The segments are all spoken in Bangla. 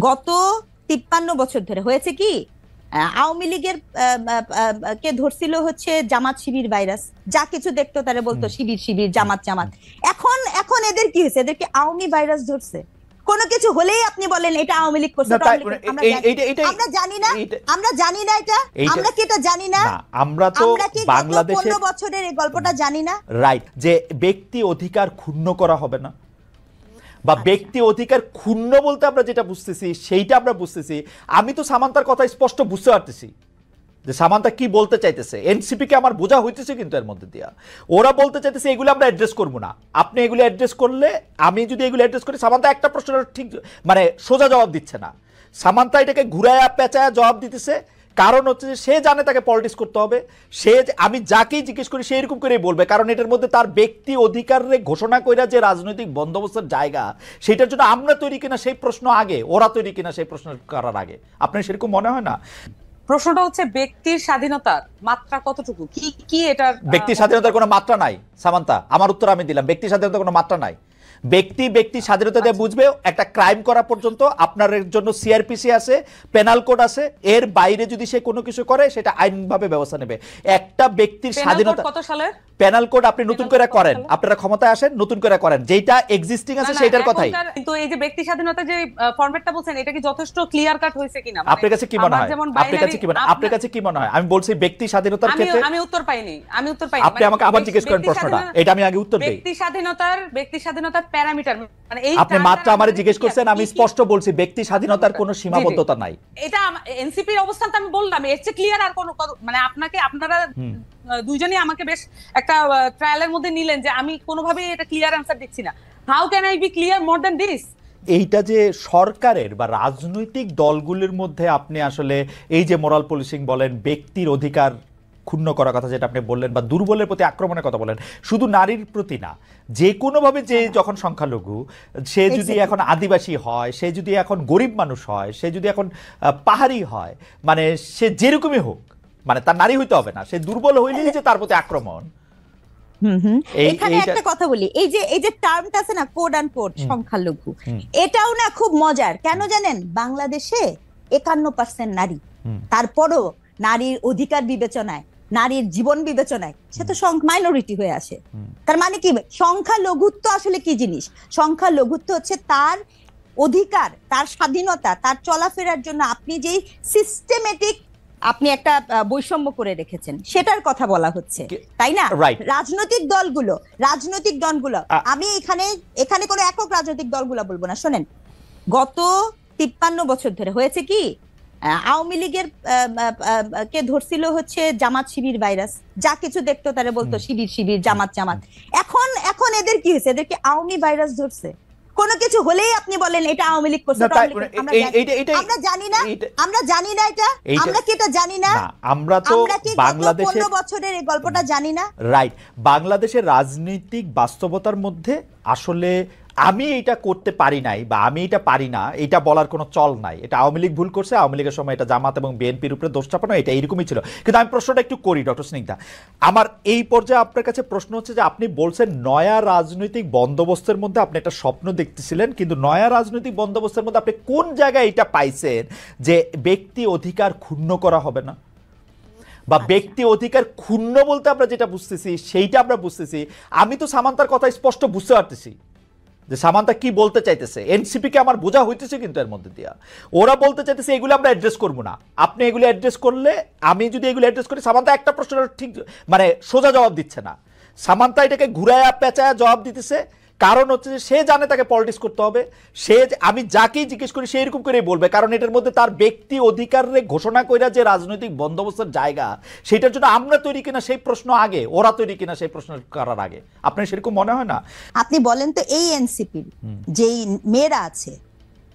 গত 53 বছর ধরে হয়েছে কি, আওয়ামী লীগের কে ধরছিল হচ্ছে জামাত শিবির ভাইরাস, যা কিছু দেখতো তারা বলতো শিবির শিবির জামাত জামাত। এখন এখন এদের কি হয়েছে, এদেরকে আওয়ামী ভাইরাস ধরছে। কোনো কিছু হলেই আপনি বলেন এটা আওয়ামী লীগ করছে। আমরা জানি না, আমরা জানি না এটা, আমরা কি এটা জানি না? আমরা তো বাংলাদেশে 15 বছরের এই গল্পটা জানি না, রাইট? যে ব্যক্তি অধিকার ক্ষুণ্ণ করা হবে না, বা ব্যক্তি অধিকার ক্ষুণ্ণ বলতে আমরা যেটা বুঝতেছি সেইটা আমরা বুঝতেছি। আমি তো সামান্তার কথা স্পষ্ট বুঝতে পারতেছি যে সামান্তা কি বলতে চাইতেছে। এনসিপি কে আমার বোঝা হইতেছে, কিন্তু এর মধ্যে দিয়া ওরা বলতে চাইতেছে এগুলো আমরা অ্যাড্রেস করবো না। আপনি এগুলো অ্যাড্রেস করলে, আমি যদি এগুলো অ্যাড্রেস করি, সামান্তা একটা প্রশ্নের ঠিক মানে সোজা জবাব দিচ্ছে না। সামান্তা এটাকে ঘুরায়া পেঁচায়া জবাব দিতেছে, কারণ হচ্ছে যে সে জানে তাকে পলিটিক্স করতে হবে। সে আমি যাকেই জিজ্ঞেস করি সে এরকম করেই বলবে, কারণ এটার মধ্যে তার ব্যক্তি অধিকারে ঘোষণা কইরা যে রাজনৈতিক বন্দোবস্তের জায়গা, সেটার জন্য আমরা তৈরি কিনা সেই প্রশ্ন আগে, ওরা তৈরি কিনা সেই প্রশ্ন করার আগে। আপনার সেরকম মনে হয় না? প্রশ্নটা হচ্ছে ব্যক্তির স্বাধীনতার মাত্রা কতটুকু, কি কি এটার? ব্যক্তি স্বাধীনতার কোনো মাত্রা নাই সামান্তা, আমার উত্তর আমি দিলাম। ব্যক্তি স্বাধীনতার কোনো মাত্রা নাই। ব্যক্তি স্বাধীনতা দিয়ে বুঝবে একটা ক্রাইম করা পর্যন্ত আপনার জন্য সিআরপিসি আছে, পেনাল কোড আছে। এর বাইরে যদি সে কোনো কিছু করে সেটা আইনভাবে ব্যবস্থা নেবে। একটা ব্যক্তির স্বাধীনতা কত সালের পেনাল কোড আপনি নতুন করে করেন, আপনারা ক্ষমতায় আসেন, নতুন করে করেন, যেটা এক্সিস্টিং আছে সেটার কথাই। কিন্তু এই যে ব্যক্তি স্বাধীনতা যে ফরম্যাটটা বলছেন, এটা কি যথেষ্ট ক্লিয়ার কাট হয়েছে কিনা? আপনার কাছে কি মনে হয়? আপনার কাছে কি মনে হয়? আমি বলছি ব্যক্তি স্বাধীনতার ক্ষেত্রে আমি উত্তর পাইনি। আপনি আমাকে আবার জিজ্ঞেস করেন প্রশ্নটা, এটা আমি আগে উত্তর দেই। ব্যক্তি স্বাধীনতার প্যারামিটার মানে এই আপনি মাত্র আমারে জিজ্ঞেস করছেন, আমি স্পষ্ট বলছি ব্যক্তি স্বাধীনতার কোনো সীমাবদ্ধতা নাই। এটা এনসিপির অবস্থানটা আমি বললাম, এর চেয়ে ক্লিয়ার আর কোনো মানে আপনারা দুইজনই আমাকে বেশ একটা ট্রায়ালের মধ্যে নিলেন যে আমি কোনোভাবেই এটা ক্লিয়ার অ্যানসার দিচ্ছি না। How can I be clear more than this? এইটা যে সরকারের বা রাজনৈতিক দলগুলোর মধ্যে আপনি আসলে এই যে মোরাল পুলিশিং বলেন, ব্যক্তির অধিকার ক্ষুণ্ণ করার কথা যেটা আপনি বললেন, বা দুর্বলের প্রতি আক্রমণের কথা বলেন, শুধু নারীর প্রতি না, যে কোনোভাবে যে যখন সংখ্যালঘু, সে যদি এখন আদিবাসী হয়, সে যদি এখন গরিব মানুষ হয়, সে যদি এখন পাহাড়ি হয়, মানে সে যেরকমই হোক, মানে তার নারী হইতে হবে না, সে দুর্বল হইলেই যে তার প্রতি আক্রমণ। এখানে একটা কথা বলি, এই যে টার্মটা আছে না, কোড অ্যান্ড কোড সংখ্যালঘু, এটাও না খুব মজার। কেন জানেন? বাংলাদেশে 51% নারী, তারপরও নারীর অধিকার বিবেচনায়, নারীর জীবন বিবেচনায় সে তো মাইনরিটি হয়ে আসে। তার মানে কি সংখ্যালঘুত্ব আসলে কি জিনিস? সংখ্যালঘুত্ব হচ্ছে তার অধিকার, তার স্বাধীনতা, তার চলাফেরার জন্য আপনি যেই সিস্টেমেটিক আপনি একটা বৈষম্য করে রেখেছেন সেটার কথা বলা হচ্ছে, তাই না? রাজনৈতিক দলগুলো আমি এখানে কোনো একক রাজনৈতিক দলগুলো বলবো না। শোনেন, গত 53 বছর ধরে হয়েছে কি, আওয়ামী লীগের কে ধরছিল হচ্ছে জামাত শিবির ভাইরাস, যা কিছু দেখতো তারা বলতো শিবির শিবির জামাত জামাত। এখন এদের কি হয়েছে, এদেরকে আওয়ামী ভাইরাস ধরছে। কোনো কিছু হলেই আপনি বলেন এটা আওয়ামী লীগ করছে। আমরা জানি না, আমরা জানি না এটা, আমরা কি এটা জানি না? আমরা তো বাংলাদেশে 15 বছরের এই গল্পটা জানি না, রাইট? বাংলাদেশের রাজনৈতিক বাস্তবতার মধ্যে আসলে আমি এটা করতে পারি নাই বা আমি এটা পারি না, এটা বলার কোনো চল নাই। এটা আওয়ামী লীগ ভুল করছে, আওয়ামী লীগের সময় এটা জামাত এবং বিএনপির উপরে দোষ চাপানো, এটা এইরকমই ছিল। কিন্তু আমি প্রশ্নটা একটু করি ডক্টর স্নিগ্ধা, আমার এই পর্যায়ে আপনার কাছে প্রশ্ন হচ্ছে যে আপনি বলছেন নয়া রাজনৈতিক বন্দোবস্তের মধ্যে আপনি একটা স্বপ্ন দেখতেছিলেন, কিন্তু নয়া রাজনৈতিক বন্দোবস্তের মধ্যে আপনি কোন জায়গায় এটা পাইছেন যে ব্যক্তি অধিকার ক্ষুণ্ণ করা হবে না, বা ব্যক্তি অধিকার ক্ষুণ্ণ বলতে আমরা যেটা বুঝতেছি সেইটা আমরা বুঝতেছি। আমি তো সামান্তার কথা স্পষ্ট বুঝতে পারতেছি যে সামান্তা কি বলতে চাইতেছে। এনসিপি কে আমার বোঝা হইতেছে, কিন্তু এর মধ্যে দিয়া ওরা বলতে চাইতেছে এগুলো আমরা অ্যাড্রেস করবো না। আপনি এগুলো অ্যাড্রেস করলে, আমি যদি এগুলো অ্যাড্রেস করি, সামান্তা একটা প্রশ্নের ঠিক মানে সোজা জবাব দিচ্ছে না। সামান্তা এটাকে ঘুরায়া পেঁচায়া জবাব দিতেছে, কারণ হচ্ছে যে সে জানে তাকে পলিটিক্স করতে হবে। সে আমি যাকেই জিজ্ঞেস করি সে এরকম করেই বলবে, কারণ এটার মধ্যে তার ব্যক্তি অধিকারে ঘোষণা কইরা যে রাজনৈতিক বন্দোবস্তের জায়গা, সেটার জন্য আমরা তৈরি কিনা সেই প্রশ্ন আগে, ওরা তৈরি কিনা সেই প্রশ্ন করার আগে। আপনার সেরকম মনে হয় না? আপনি বলেন তো, এই এনসিপির যেই মেয়েরা আছে,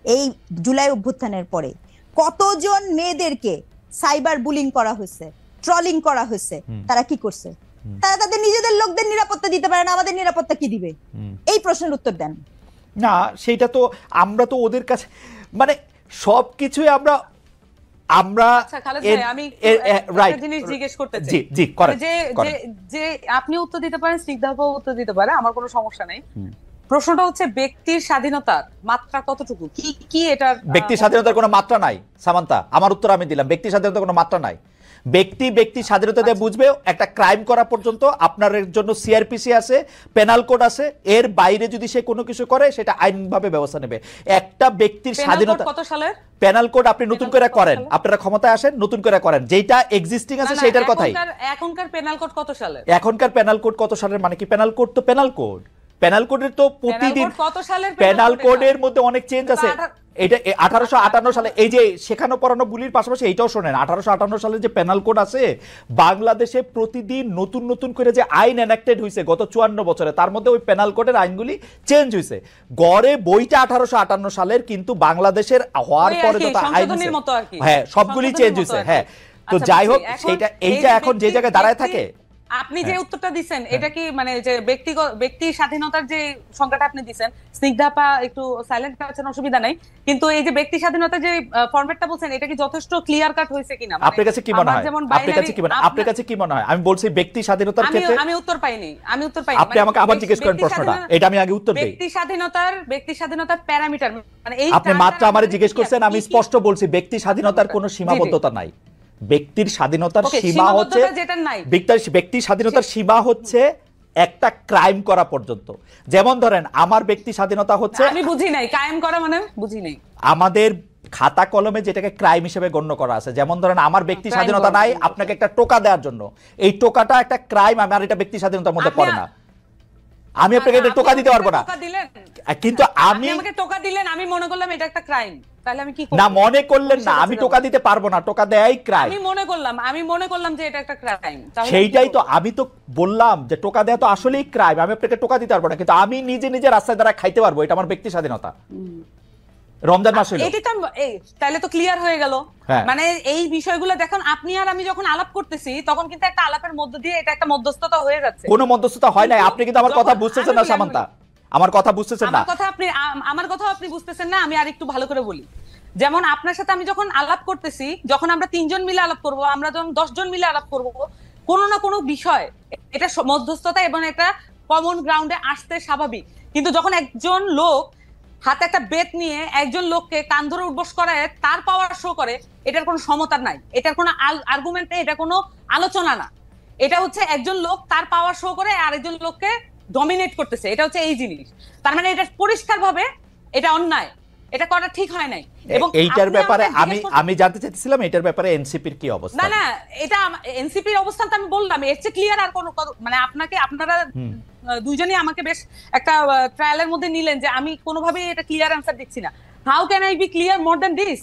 এই জুলাই অভ্যুত্থানের পরে কতজন মেয়েদেরকে সাইবার বুলিং করা হয়েছে, ট্রলিং করা হয়েছে, তারা কি করছে? তারা তাদের নিজেদের লোকদের নিরাপত্তা দিতে পারে না, আমাদের নিরাপত্তা কি দিবে? এই প্রশ্নের উত্তর দেন না। সেটা তো আমরা তো ওদের কাছে মানে সবকিছুই আমরা জিনিস জিজ্ঞেস করতে চাই জি যে আপনি উত্তর দিতে পারেন, স্নিগ্ধাও উত্তর দিতে পারে, আমার কোনো সমস্যা নেই। প্রশ্নটা হচ্ছে ব্যক্তির স্বাধীনতার মাত্রা কতটুকু, কি কি এটা? ব্যক্তির স্বাধীনতার কোনো মাত্রা নাই সামান্তা, আমার উত্তর আমি দিলাম, ব্যক্তির স্বাধীনতার কোনো মাত্রা নাই। ব্যক্তি স্বাধীনতা দিয়ে বুঝবে একটা ক্রাইম করা পর্যন্ত আপনার জন্য সিআরপিসি আছে, পেনাল কোড আছে, এর বাইরে যদি সে কোনো কিছু করে সেটা আইনভাবে ব্যবস্থা নেবে। একটা ব্যক্তির স্বাধীনতা কত সালের পেনাল কোড আপনি নতুন করে করেন, আপনারা ক্ষমতায় আসেন নতুন করে করেন, যেটা এক্সিস্টিং আছে সেটার কথাই। এখনকার পেনাল কোড কত সালের? এখনকার পেনাল কোড কত সালের মানে কি? পেনাল কোড তো পেনাল কোড, পেনাল কোডের তো প্রতিদিন কত সালের পেনাল কোডের মধ্যে অনেক চেঞ্জ আছে। এটা 1858 সালে, এই যে শেখানো পড়ানো বুলির পাশাপাশি এইটাও শোনেন, 1858 সালে যে পেনাল কোড আছে, বাংলাদেশে প্রতিদিন নতুন নতুন করে যে আইন এনাক্টেড হয়েছে গত 54 বছরে, তার মধ্যে ওই পেনাল কোডের আইনগুলি চেঞ্জ হয়েছে। গড়ে বইটা 1858 সালের, কিন্তু বাংলাদেশের হওয়ার পরে যত আইন হ্যাঁ সবগুলি চেঞ্জ হয়েছে। হ্যাঁ, তো যাই হোক, এইটা এখন যে জায়গায় দাঁড়ায় থাকে। আপনি যে উত্তরটা দিচ্ছেন এটা কি মানে যে ব্যক্তি স্বাধীনতার যে সংখ্যাটা আপনি দিচ্ছেন, স্নিগ্ধাপা একটু সাইলেন্ট আছেন, অসুবিধা নাই, কিন্তু এই যে ব্যক্তি স্বাধীনতা যে ফরম্যাটটা বলছেন এটা কি যথেষ্ট ক্লিয়ার কাট হয়েছে কিনা? আপনার কাছে কি মনে হয়? আপনার কাছে কি মনে হয়? আমি বলছি ব্যক্তি স্বাধীনতার ক্ষেত্রে আমি উত্তর পাইনি। আপনি আমাকে আবার জিজ্ঞেস করেন প্রশ্নটা, এটা আমি আগে উত্তর দেই। ব্যক্তি স্বাধীনতার প্যারামিটার মানে এই আপনি মাত্র আমারে জিজ্ঞেস করছেন, আমি স্পষ্ট বলছি ব্যক্তি স্বাধীনতার কোনো সীমাবদ্ধতা নাই। ব্যক্তির স্বাধীনতার সীমা হচ্ছে ব্যক্তি স্বাধীনতার সীমা হচ্ছে একটা ক্রাইম করা পর্যন্ত। যেমন ধরেন আমার ব্যক্তি স্বাধীনতা হচ্ছে, আমি বুঝি নাই কায়েম করা মানে বুঝি নাই, আমাদের খাতা কলমে যেটাকে ক্রাইম হিসেবে গণ্য করা আছে। যেমন ধরেন আমার ব্যক্তি স্বাধীনতা নাই আপনাকে একটা টোকা দেওয়ার জন্য, এই টোকাটা একটা ক্রাইম, আমার এটা ব্যক্তি স্বাধীনতার মধ্যে পড়ে না। আমি আপনাকে এটা টোকা দিতে পারবো না, কিন্তু আমি আমাকে টোকা দিলেন, আমি মনে করলাম এটা একটা ক্রাইম, তাহলে আমি কি করব? না, মনে করলেন না, আমি টোকা দিতে পারবো না, টোকা দেয়াই ক্রাইম। আমি মনে করলাম যে এটা একটা ক্রাইম, সেইটাই তো আমি তো বললাম যে টোকা দেয়া তো আসলেই ক্রাইম, আমি আপনাকে টোকা দিতে পারবো না, কিন্তু আমি নিজে রাস্তায় দ্বারা খাইতে পারবো, এটা আমার ব্যক্তি স্বাধীনতা। রমজান মাস হলো, এটা তো তাহলে তো ক্লিয়ার হয়ে গেল। মানে এই বিষয়গুলো দেখুন, আপনি আর আমি যখন আলাপ করতেছি তখন কিন্তু একটা আলাপের মধ্য দিয়ে এটা একটা মধ্যস্থতা হয়ে যাচ্ছে। কোনো মধ্যস্থতা হয় নাই, আপনি কিন্তু আমার কথা বুঝতেছেন না সামান্তা, আমার কথা বুঝতেছেন না। আমার কথা আপনি বুঝতেছেন না, আমি আর একটু ভালো করে বলি। যেমন আপনার সাথে আমি যখন আলাপ করতেছি, যখন আমরা 3 জন মিলে আলাপ করব, আমরা যখন 10 জন মিলে আলাপ করব, কোনো না কোনো বিষয় এটা মধ্যস্থতা এবং একটা কমন গ্রাউন্ডে আসতে স্বাভাবিক। কিন্তু যখন একজন লোক হাতে একটা বেত নিয়ে একজন লোককে কান ধরে উঠবস করায় তার পাওয়ার শো করে, এটার কোনো সমতা নাই, এটার কোনো আর্গুমেন্ট নেই, এটা কোনো আলোচনা না। এটা হচ্ছে একজন লোক তার পাওয়ার শো করে আরেকজন লোককে ডমিনেট করতেছে, এটা হচ্ছে এই জিনিস। তার মানে এটা পরিষ্কার ভাবে এটা অন্যায়, এটা করা ঠিক হয় নাই। এবং এইটার ব্যাপারে আমি জানতে চাইছিলাম এটার ব্যাপারে এনসিপির কি অবস্থা? না, এটা এনসিপির অবস্থান তো আমি বললাম, এর চেয়ে ক্লিয়ার আর কোনো মানে আপনারা দুইজনই আমাকে বেশ একটা ট্রায়ালের মধ্যে নিলেন যে আমি কোনোভাবেই এটা ক্লিয়ার অ্যান্সার দিচ্ছি না। How can I be clear more than this?